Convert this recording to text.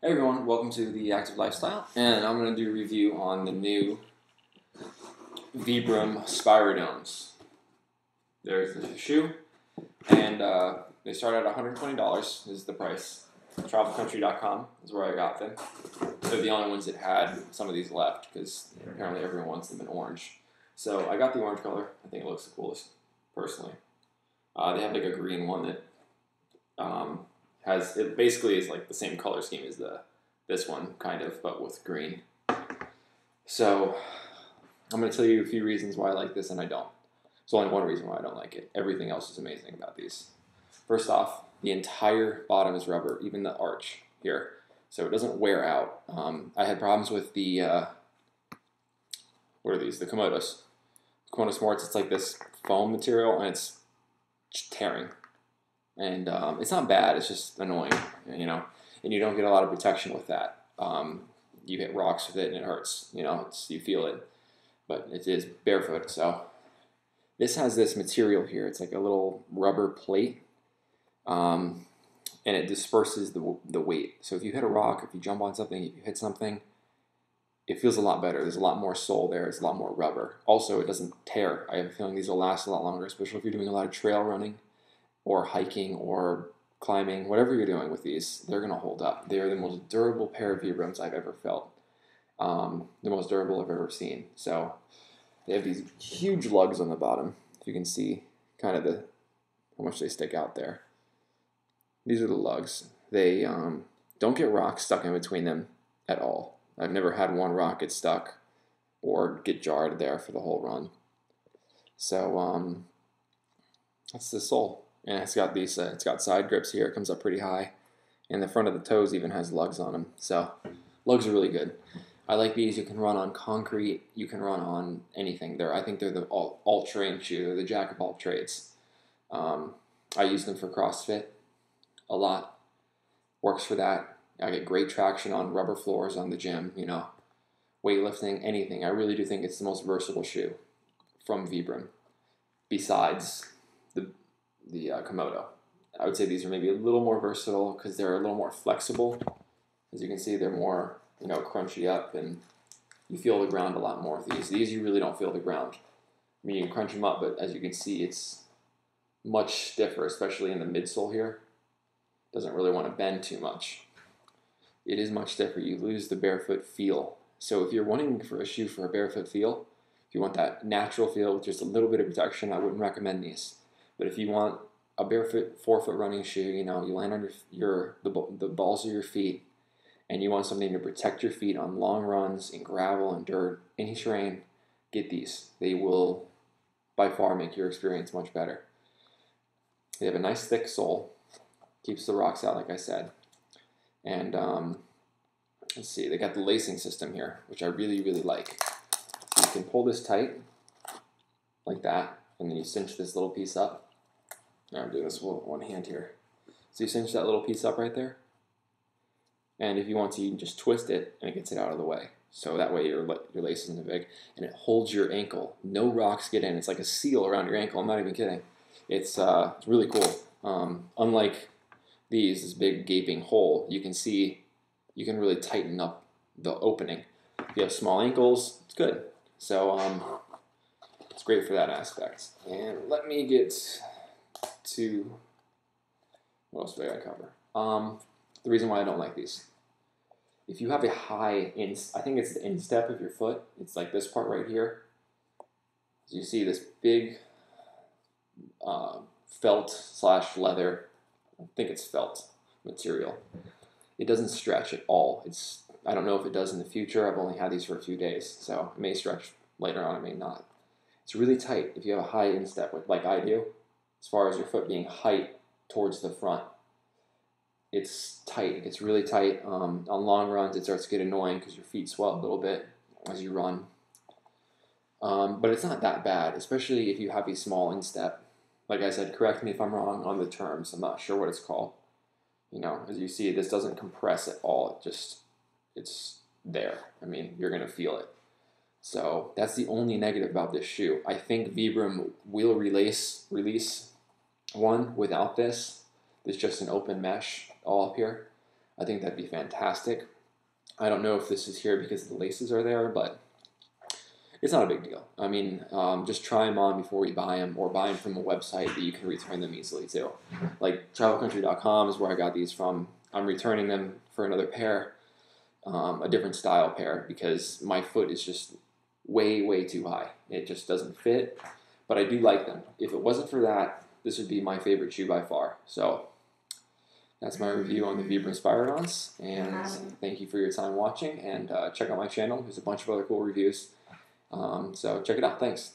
Hey everyone, welcome to the Active Lifestyle, and I'm going to do a review on the new Vibram Spyridones. There's the shoe, and they start at $120 is the price. Travelcountry.com is where I got them. They're the only ones that had some of these left because apparently everyone wants them in orange. So I got the orange color. I think it looks the coolest, personally. They have like a green one that it basically is like the same color scheme as this one, kind of, but with green. So I'm going to tell you a few reasons why I like this and I don't. There's only one reason why I don't like it. Everything else is amazing about these. First off, the entire bottom is rubber, even the arch here, so it doesn't wear out. I had problems with the what are these? The Komodos. Komodo Sports. It's like this foam material, and it's just tearing. And it's not bad, it's just annoying, you know, and you don't get a lot of protection with that. You hit rocks with it and it hurts, you know, you feel it, but it is barefoot. So this has this material here, it's like a little rubber plate, and it disperses the weight. So if you hit a rock, if you jump on something, if you hit something, it feels a lot better. There's a lot more sole there, it's a lot more rubber. Also, it doesn't tear. I have a feeling these will last a lot longer, especially if you're doing a lot of trail running or hiking or climbing, whatever you're doing with these, they're going to hold up. They're the most durable pair of Vibrams I've ever felt. The most durable I've ever seen. So they have these huge lugs on the bottom. If you can see kind of how much they stick out there. These are the lugs. They don't get rocks stuck in between them at all. I've never had one rock get stuck or get jarred there for the whole run. So that's the sole. And it's got these, it's got side grips here. It comes up pretty high. And the front of the toes even has lugs on them. So lugs are really good. I like these. You can run on concrete. You can run on anything. I think they're the all-terrain shoe. They're the jack of all trades. I use them for CrossFit a lot. Works for that. I get great traction on rubber floors on the gym, you know, weightlifting, anything. I really do think it's the most versatile shoe from Vibram, besides the Komodo. I would say these are maybe a little more versatile because they're a little more flexible. As you can see, they're more, you know, crunchy up, and you feel the ground a lot more with these. These you really don't feel the ground. I mean, you can crunch them up, but as you can see, it's much stiffer, especially in the midsole here. Doesn't really want to bend too much. It is much stiffer. You lose the barefoot feel. So if you're wanting for a shoe for a barefoot feel, if you want that natural feel with just a little bit of protection, I wouldn't recommend these. But if you want a barefoot 4-foot running shoe, you know, you land on the balls of your feet, and you want something to protect your feet on long runs in gravel and dirt, any terrain, get these. They will by far make your experience much better. They have a nice thick sole, keeps the rocks out, like I said. And let's see, they got the lacing system here, which I really, really like. You can pull this tight, like that, and then you cinch this little piece up. I'm doing this with one hand here. So you cinch that little piece up right there. And if you want to, you can just twist it and it gets it out of the way. So that way your lace isn't big. And it holds your ankle. No rocks get in. It's like a seal around your ankle. I'm not even kidding. It's really cool. Unlike these, this big gaping hole, you can see, you can really tighten up the opening. If you have small ankles, it's good. So it's great for that aspect. And let me get to, what else do I gotta cover? The reason why I don't like these. If you have a high I think it's the instep of your foot. It's like this part right here. So you see this big felt / leather. I think it's felt material. It doesn't stretch at all. I don't know if it does in the future. I've only had these for a few days, so it may stretch later on, it may not. It's really tight if you have a high instep, like I do, as far as your foot being height towards the front. It's tight. It gets really tight. On long runs, it starts to get annoying because your feet swell a little bit as you run. But it's not that bad, especially if you have a small instep. Like I said, correct me if I'm wrong on the terms. I'm not sure what it's called. You know, as you see, this doesn't compress at all. It's there. I mean, you're going to feel it. So that's the only negative about this shoe. I think Vibram will release one without this. It's just an open mesh all up here. I think that'd be fantastic. I don't know if this is here because the laces are there, but it's not a big deal. I mean, just try them on before you buy them, or buy them from a website that you can return them easily too. Like travelcountry.com is where I got these from. I'm returning them for another pair, a different style pair, because my foot is just way, way too high. It just doesn't fit, but I do like them. If it wasn't for that, this would be my favorite shoe by far. So that's my review on the Vibram Spyridons, and thank you for your time watching, and check out my channel. There's a bunch of other cool reviews. So check it out. Thanks.